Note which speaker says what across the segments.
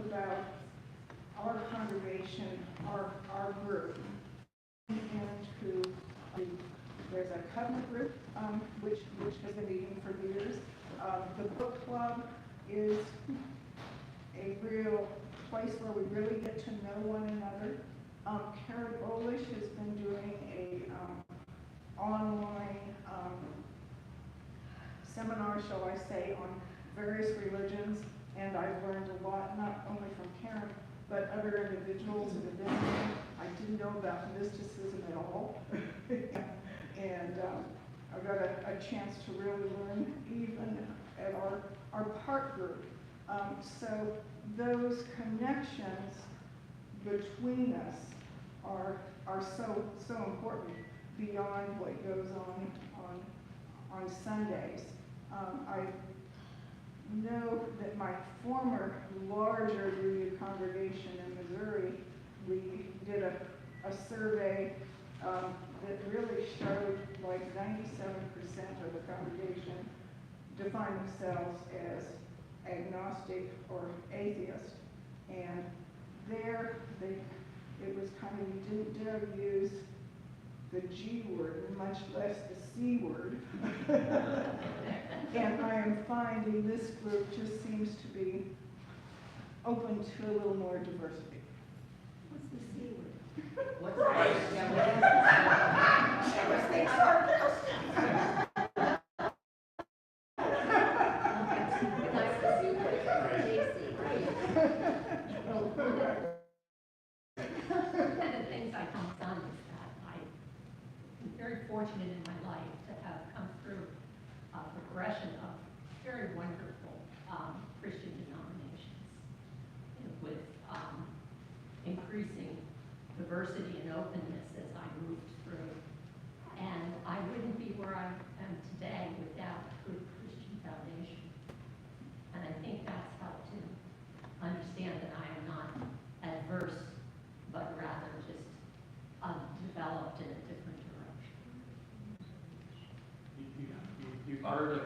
Speaker 1: about our congregation, our group, and who there's a covenant group which has been meeting for years. The book club is a real place where we really get to know one another. Karen Olish has been doing a online seminar, shall I say, on various religions, and I've learned a lot, not only from Karen, but other individuals that have been there. I didn't know about mysticism at all. And I've got a chance to really learn even at our park group. So those connections between us are so important beyond what goes on Sundays. I know that my former larger Union congregation in Missouri, we did a survey that really showed like 97% of the congregation define themselves as agnostic or atheist. And there, it was kind of, you didn't dare use the G word, much less the C word. And I am finding this group just seems to be open to a little more diversity.
Speaker 2: What's the C word?
Speaker 3: What's the
Speaker 2: fortunate in my life to have come through a progression of very wonderful Christian denominations with increasing diversity and openness as I moved through. And I wouldn't be where I am today without a good Christian foundation. And I think that's helped to understand that I am not adverse, but rather just developed in a different direction.
Speaker 4: You've heard of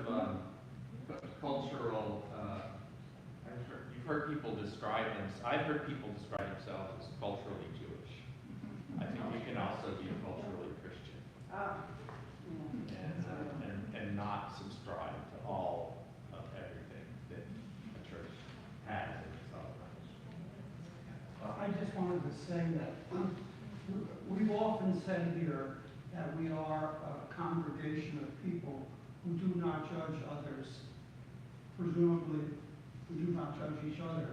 Speaker 4: cultural, you've heard people describe them, I've heard people describe themselves as culturally Jewish. I think you can also be culturally Christian. And not subscribe to all of everything that a church has in its own.
Speaker 5: I just wanted to say that we've often said here that we are a congregation of people who do not judge others. Presumably, we do not judge each other.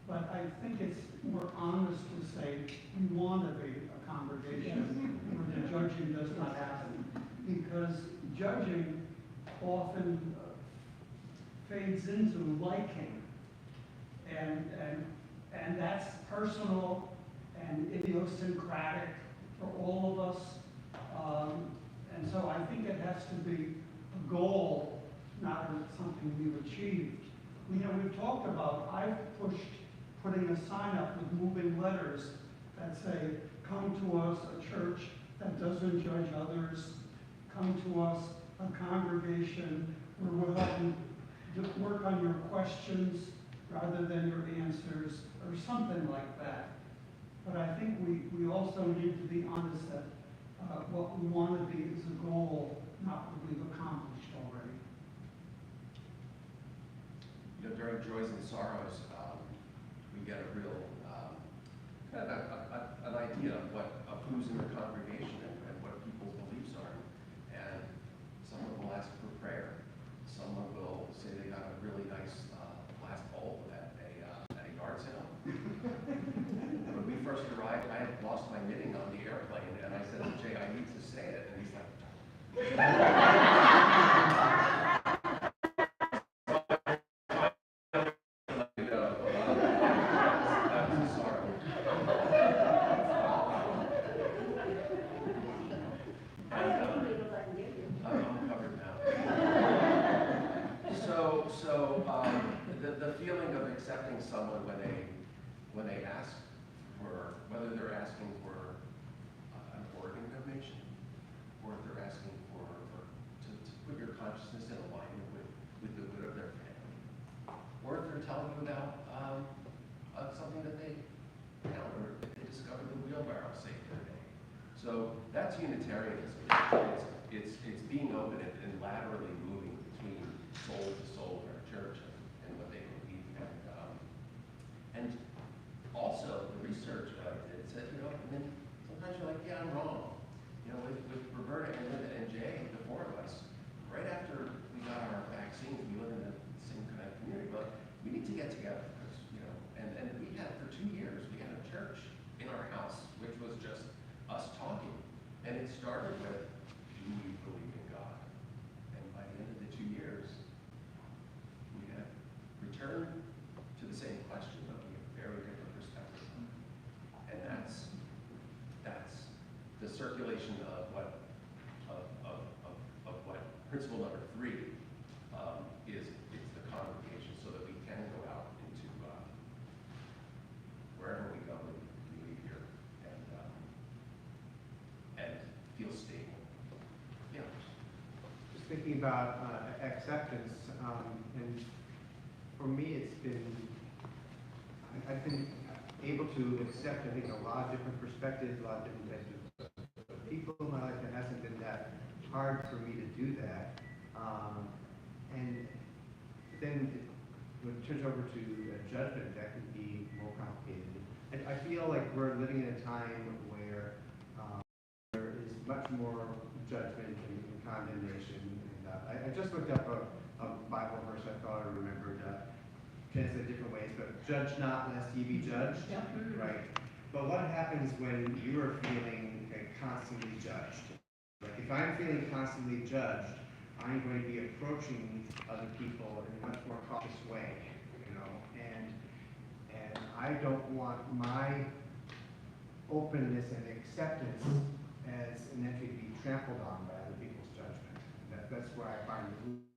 Speaker 5: But I think it's more honest to say we want to be a congregation where the judging does not happen. Because judging often fades into liking. And that's personal and idiosyncratic for all of us. And so I think it has to be a goal, not something we've achieved. We've talked about, I've pushed putting a sign up with moving letters that say, come to us, a church that doesn't judge others. Come to us, a congregation where we'll help you work on your questions rather than your answers, or something like that. But I think we also need to be honest that what we want to be is a goal, not what we've accomplished already.
Speaker 3: You know, during joys and sorrows, we get a real kind of an idea of who's in the congregation and what people's beliefs are. And someone will ask for prayer. Someone will say they got a really nice glass bowl at a yard sale. When we first arrived, I had lost my knitting on the airplane, and I said to Jay, I need to say it. And he's like, the feeling of accepting someone when they ask for, whether they're asking for an organ donation, or if they're asking to put your consciousness in alignment with the good of their family, or if they're telling you about something that they encountered, if they discovered the wheelbarrow saved their day. So that's Unitarianism. It's being open and laterally moving between soul to soul in our church and what they believe. And also the research it said, you know, and then sometimes you're like, yeah, I'm wrong. You know, with Roberta and Linda and Jay, the four of us, right after we got our vaccines, we live in the same kind of community, but we need to get together, because, you know, and we had, for 2 years, we had a church in our house, which was just us talking. And it started with, do we believe in God? And by the end of the 2 years, we had returned to the same question, but we have very different perspectives. And that's the circulation of what principle number 3 is the congregation, so that we can go out into wherever we go and we leave here and feel stable. Yeah.
Speaker 6: Just thinking about acceptance, and for me, I've been able to accept, I think, a lot of different perspectives, a lot of different types of people in my life. It hasn't been that hard for me to do that. And then when it turns over to judgment, that can be more complicated. And I feel like we're living in a time where there is much more judgment and condemnation. And I just looked up a Bible verse I thought I remembered, translated different ways, but judge not lest ye be judged, right? But what happens when you are feeling constantly judged? Like if I'm feeling constantly judged, I'm going to be approaching other people in a much more cautious way, you know, and I don't want my openness and acceptance as an entry to be trampled on by other people's judgment. That's where I find it